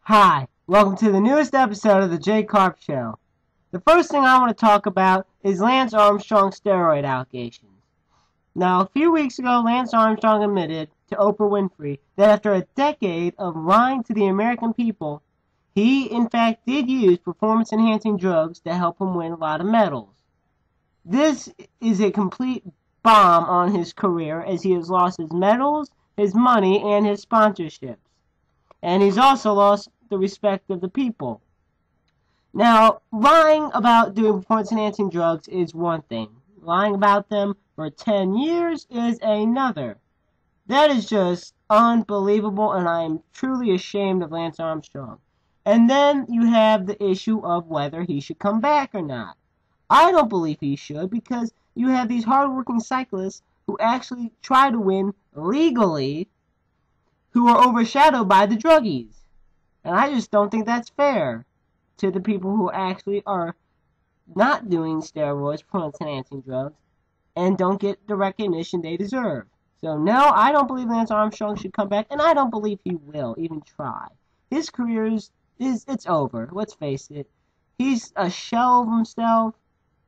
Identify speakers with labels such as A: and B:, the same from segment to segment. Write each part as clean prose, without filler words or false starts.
A: Hi, welcome to the newest episode of the J-Karp Show. The first thing I want to talk about is Lance Armstrong's steroid allegations. Now, a few weeks ago, Lance Armstrong admitted to Oprah Winfrey that after a decade of lying to the American people, he in fact did use performance-enhancing drugs to help him win a lot of medals. This is a complete bomb on his career as he has lost his medals, his money, and his sponsorships. And he's also lost the respect of the people. Now, lying about doing performance-enhancing drugs is one thing. Lying about them for 10 years is another. That is just unbelievable, and I am truly ashamed of Lance Armstrong. And then you have the issue of whether he should come back or not. I don't believe he should, because you have these hardworking cyclists who actually try to win legally, who are overshadowed by the druggies. And I just don't think that's fair to the people who actually are not doing steroids, performance-enhancing drugs, and don't get the recognition they deserve. So no, I don't believe Lance Armstrong should come back, and I don't believe he will even try. His career it's over, let's face it. He's a shell of himself,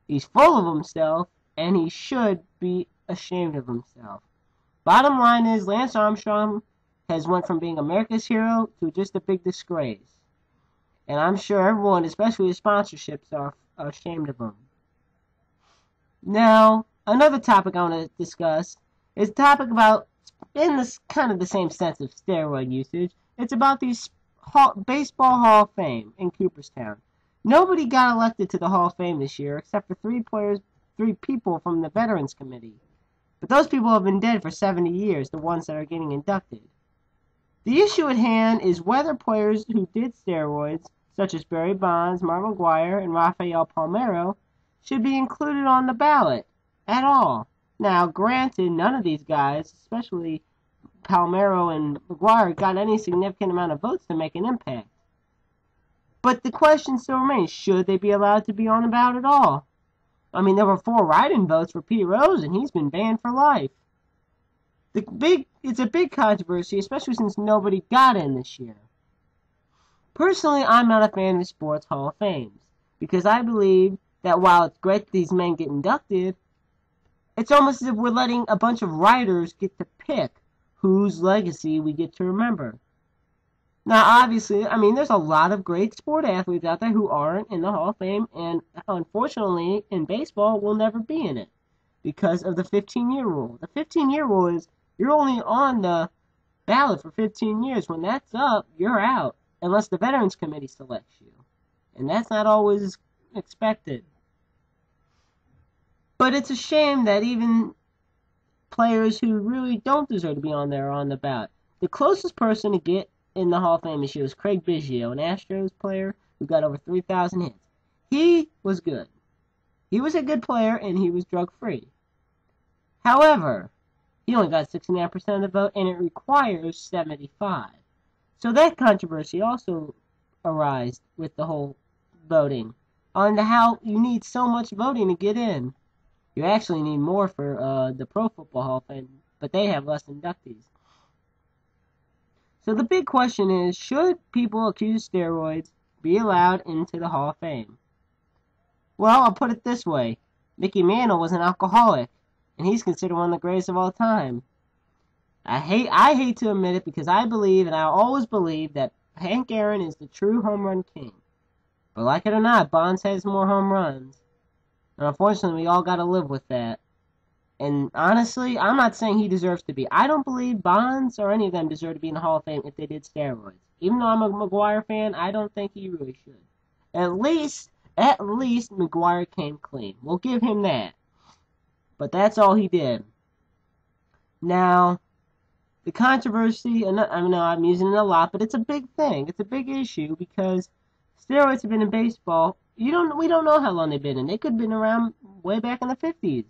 A: he's full of himself, and he should be ashamed of himself. Bottom line is, Lance Armstrong has went from being America's hero to just a big disgrace. And I'm sure everyone, especially his sponsorships, are ashamed of him. Now, another topic I want to discuss is a topic about, in this kind of the same sense of steroid usage, it's about these Baseball Hall of Fame in Cooperstown. Nobody got elected to the Hall of Fame this year except for three people from the Veterans Committee. But those people have been dead for 70 years, the ones that are getting inducted. The issue at hand is whether players who did steroids, such as Barry Bonds, Mark McGwire, and Rafael Palmeiro, should be included on the ballot at all. Now, granted, none of these guys, especially Palmeiro and McGwire, got any significant amount of votes to make an impact. But the question still remains, should they be allowed to be on the ballot at all? I mean, there were 4 write-in votes for Pete Rose, and he's been banned for life. It's a big controversy, especially since nobody got in this year. Personally, I'm not a fan of the Sports Hall of Fames, because I believe that while it's great that these men get inducted, it's almost as if we're letting a bunch of writers get to pick whose legacy we get to remember. Now, obviously, I mean, there's a lot of great sport athletes out there who aren't in the Hall of Fame, and unfortunately, in baseball, will never be in it because of the 15-year rule. The 15-year rule is you're only on the ballot for 15 years. When that's up, you're out, unless the Veterans Committee selects you. And that's not always expected. But it's a shame that even players who really don't deserve to be on there are on the ballot. The closest person to get in the Hall of Fame this year was Craig Biggio, an Astros player who got over 3,000 hits. He was good. He was a good player, and he was drug-free. However, he only got 69% of the vote, and it requires 75. So that controversy also arose with the whole voting on how you need so much voting to get in. You actually need more for the Pro Football Hall of Fame, but they have less inductees. So the big question is, should people accused of steroids be allowed into the Hall of Fame? Well, I'll put it this way. Mickey Mantle was an alcoholic, and he's considered one of the greatest of all time. I hate to admit it because I believe, and I always believe, that Hank Aaron is the true home run king. But like it or not, Bonds has more home runs. And unfortunately, we all got to live with that. And honestly, I'm not saying he deserves to be. I don't believe Bonds or any of them deserve to be in the Hall of Fame if they did steroids. Even though I'm a McGwire fan, I don't think he really should. At least McGwire came clean. We'll give him that. But that's all he did. Now, the controversy, and I know I'm using it a lot, but it's a big thing. It's a big issue because steroids have been in baseball. We don't know how long they've been in. They could have been around way back in the 50s.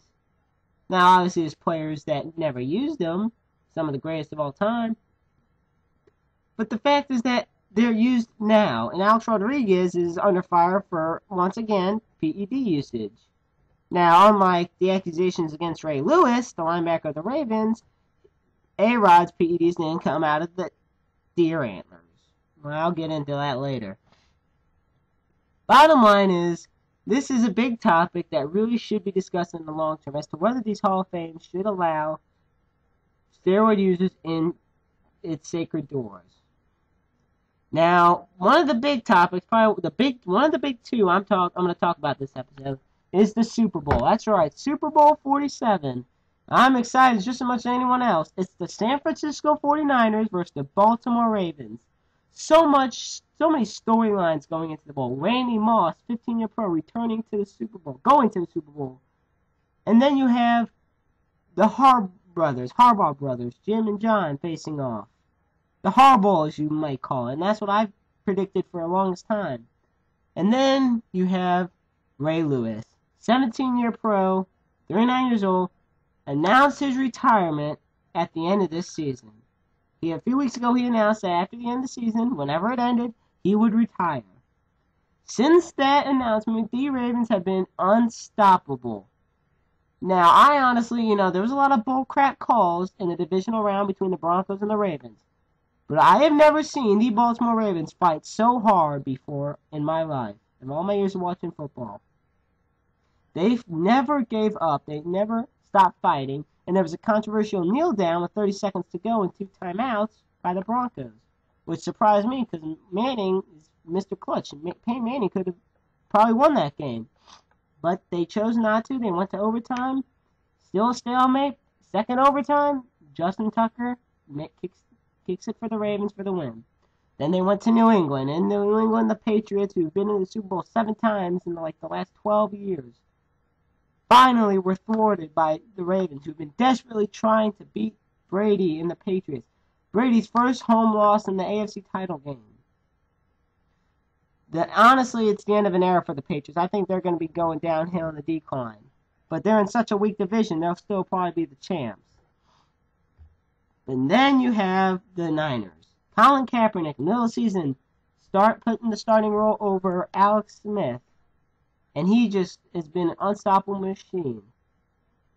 A: Now, obviously, there's players that never used them, some of the greatest of all time. But the fact is that they're used now, and Alex Rodriguez is under fire for, once again, PED usage. Now, unlike the accusations against Ray Lewis, the linebacker of the Ravens, A-Rod's PEDs didn't come out of the deer antlers. Well, I'll get into that later. Bottom line is, this is a big topic that really should be discussed in the long term as to whether these Hall of Fames should allow steroid users in its sacred doors. Now, one of the big topics, probably one of the big two I'm going to talk about this episode is the Super Bowl. That's right, Super Bowl 47. I'm excited just as much as anyone else. It's the San Francisco 49ers versus the Baltimore Ravens. So many storylines going into the bowl. Randy Moss, 15-year pro, returning to the Super Bowl, going to the Super Bowl. And then you have the Harbaugh brothers, Jim and John, facing off. The Harbaugh, as you might call it. And that's what I've predicted for the longest time. And then you have Ray Lewis, 17-year pro, 39 years old, announced his retirement at the end of this season. A few weeks ago, he announced that after the end of the season, whenever it ended, he would retire. Since that announcement, the Ravens have been unstoppable. Now, I honestly, there was a lot of bullcrap calls in the divisional round between the Broncos and the Ravens. But I have never seen the Baltimore Ravens fight so hard before in my life, in all my years of watching football. They never gave up. They never stopped fighting. And there was a controversial kneel down with 30 seconds to go and 2 timeouts by the Broncos, which surprised me because Manning is Mr. Clutch. And Peyton Manning could have probably won that game. But they chose not to. They went to overtime. Still a stalemate. Second overtime, Justin Tucker kicks it for the Ravens for the win. Then they went to New England. In New England, the Patriots, who've been in the Super Bowl 7 times in the last 12 years, finally were thwarted by the Ravens, who've been desperately trying to beat Brady and the Patriots. Brady's first home loss in the AFC title game. Honestly, it's the end of an era for the Patriots. I think they're going to be going downhill in the decline. But they're in such a weak division, they'll still probably be the champs. And then you have the Niners. Colin Kaepernick, middle of the season, putting the starting role over Alex Smith. And he just has been an unstoppable machine.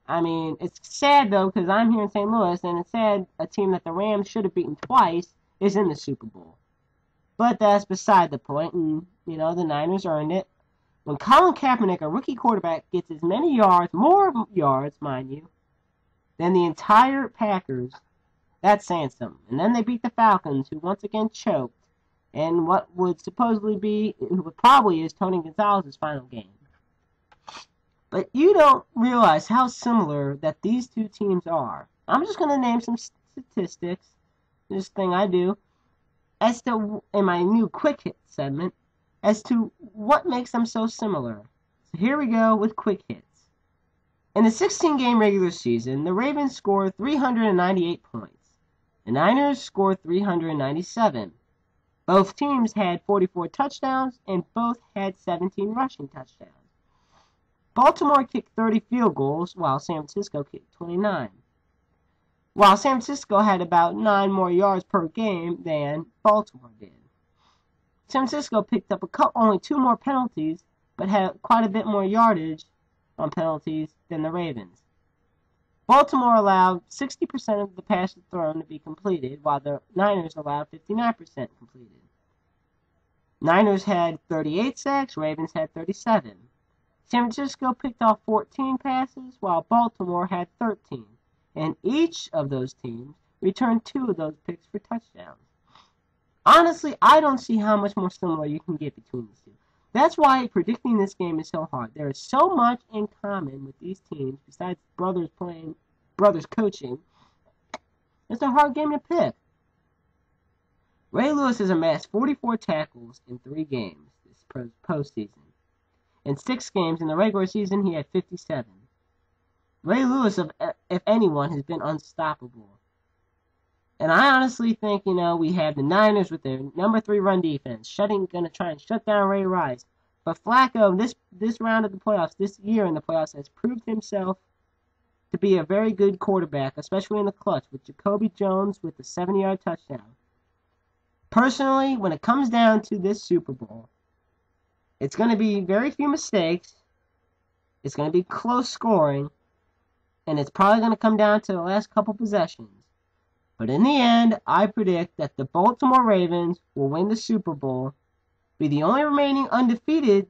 A: I mean, it's sad, though, because I'm here in St. Louis, and it's sad a team that the Rams should have beaten twice is in the Super Bowl. But that's beside the point, and, the Niners earned it. When Colin Kaepernick, a rookie quarterback, gets as many yards, more yards, mind you, than the entire Packers, that's saying something. And then they beat the Falcons, who once again choked, and what would probably is Tony Gonzalez's final game. But you don't realize how similar that these two teams are. I'm just going to name some statistics, this thing I do, as to, in my new quick hit segment, as to what makes them so similar. So here we go with quick hits. In the 16-game regular season, the Ravens scored 398 points. The Niners scored 397. Both teams had 44 touchdowns, and both had 17 rushing touchdowns. Baltimore kicked 30 field goals, while San Francisco kicked 29. While San Francisco had about 9 more yards per game than Baltimore did. San Francisco picked up only 2 more penalties, but had quite a bit more yardage on penalties than the Ravens. Baltimore allowed 60% of the passes thrown to be completed, while the Niners allowed 59% completed. Niners had 38 sacks, Ravens had 37. San Francisco picked off 14 passes, while Baltimore had 13. And each of those teams returned 2 of those picks for touchdowns. Honestly, I don't see how much more similar you can get between these two. That's why predicting this game is so hard. There is so much in common with these teams, besides brothers coaching. It's a hard game to pick. Ray Lewis has amassed 44 tackles in 3 games this postseason. In 6 games in the regular season, he had 57. Ray Lewis, if anyone, has been unstoppable. And I honestly think, we have the Niners with their number 3 run defense, going to try and shut down Ray Rice. But Flacco, this round of the playoffs, this year in the playoffs, has proved himself to be a very good quarterback, especially in the clutch, with Jacoby Jones with the 70-yard touchdown. Personally, when it comes down to this Super Bowl, it's going to be very few mistakes, it's going to be close scoring, and it's probably going to come down to the last couple possessions. But in the end, I predict that the Baltimore Ravens will win the Super Bowl, be the only remaining undefeated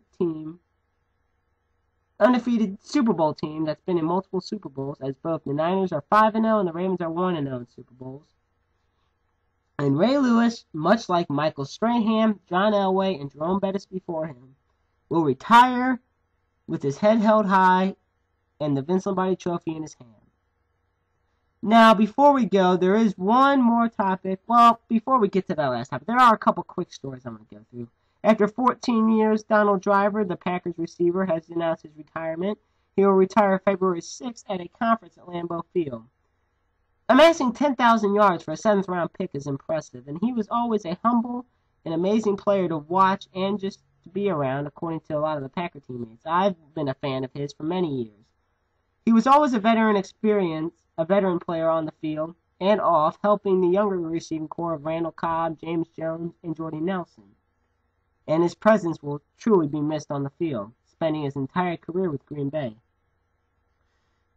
A: Super Bowl team that's been in multiple Super Bowls, as both the Niners are 5-0 and the Ravens are 1-0 in Super Bowls. And Ray Lewis, much like Michael Strahan, John Elway, and Jerome Bettis before him, will retire with his head held high and the Vince Lombardi Trophy in his hand. Now, before we go, there is one more topic. Well, before we get to that last topic, there are a couple quick stories I'm going to go through. After 14 years, Donald Driver, the Packers receiver, has announced his retirement. He will retire February 6th at a conference at Lambeau Field. Amassing 10,000 yards for a 7th-round pick is impressive, and he was always a humble and amazing player to watch and just to be around, according to a lot of the Packer teammates. I've been a fan of his for many years. He was always a veteran player on the field and off, helping the younger receiving core of Randall Cobb, James Jones, and Jordy Nelson. And his presence will truly be missed on the field, spending his entire career with Green Bay.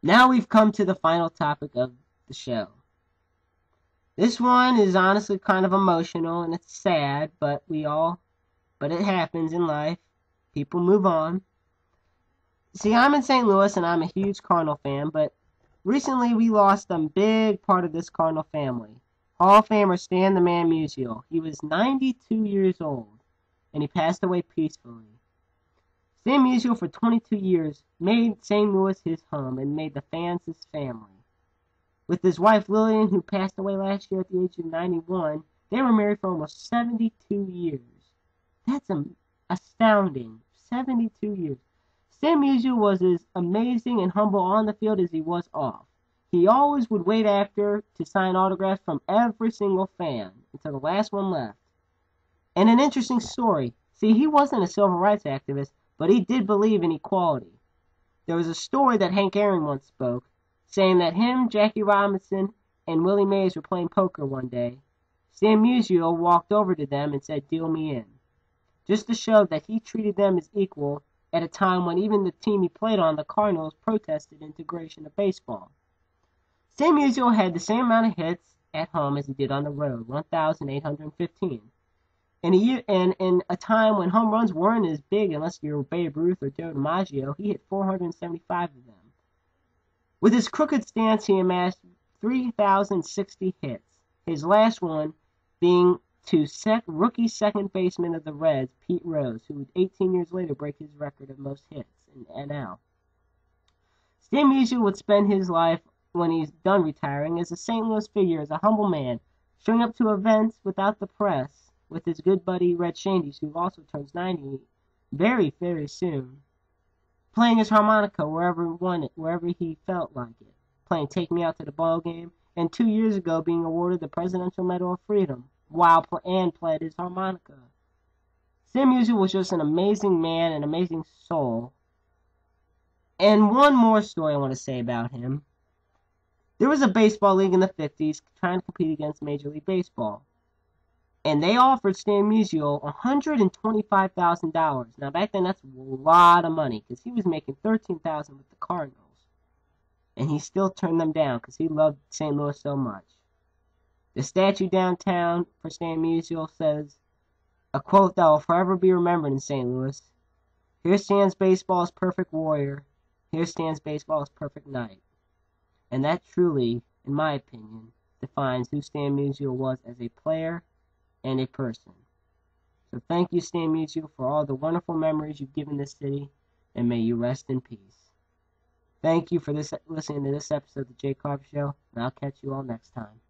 A: Now we've come to the final topic of the show. This one is honestly kind of emotional and it's sad, but it happens in life. People move on. See, I'm in St. Louis and I'm a huge Cardinal fan, but recently we lost a big part of this Cardinal family. Hall of Famer Stan the Man Musial. He was 92 years old and he passed away peacefully. Stan Musial for 22 years made St. Louis his home and made the fans his family. With his wife Lillian, who passed away last year at the age of 91, they were married for almost 72 years. That's astounding. 72 years. Stan Musial was as amazing and humble on the field as he was off. He always would wait after to sign autographs from every single fan until the last one left. And an interesting story. See, he wasn't a civil rights activist, but he did believe in equality. There was a story that Hank Aaron once spoke, saying that him, Jackie Robinson, and Willie Mays were playing poker one day. Stan Musial walked over to them and said, "Deal me in," just to show that he treated them as equal at a time when even the team he played on, the Cardinals, protested integration of baseball. Stan Musial had the same amount of hits at home as he did on the road, 1,815. And in a time when home runs weren't as big unless you were Babe Ruth or Joe DiMaggio, he hit 475 of them. With his crooked stance, he amassed 3,060 hits, his last one being to rookie second baseman of the Reds, Pete Rose, who would 18 years later break his record of most hits in NL. Stan Musial would spend his life, when he's done retiring, as a St. Louis figure, as a humble man, showing up to events without the press, with his good buddy Red Shandies, who also turns 90 very, very soon, playing his harmonica wherever he felt like it, playing Take Me Out to the Ball Game, and 2 years ago being awarded the Presidential Medal of Freedom, and played his harmonica. Stan Musial was just an amazing man, an amazing soul. And one more story I want to say about him. There was a baseball league in the 50s trying to compete against Major League Baseball. And they offered Stan Musial $125,000. Now, back then, that's a lot of money, because he was making $13,000 with the Cardinals. And he still turned them down, because he loved St. Louis so much. The statue downtown for Stan Musial says, a quote that will forever be remembered in St. Louis: "Here stands baseball's perfect warrior. Here stands baseball's perfect knight." And that truly, in my opinion, defines who Stan Musial was as a player and a person. So thank you, Stan Musial, for all the wonderful memories you've given this city, and may you rest in peace. Thank you for listening to this episode of the J-Karp Show, and I'll catch you all next time.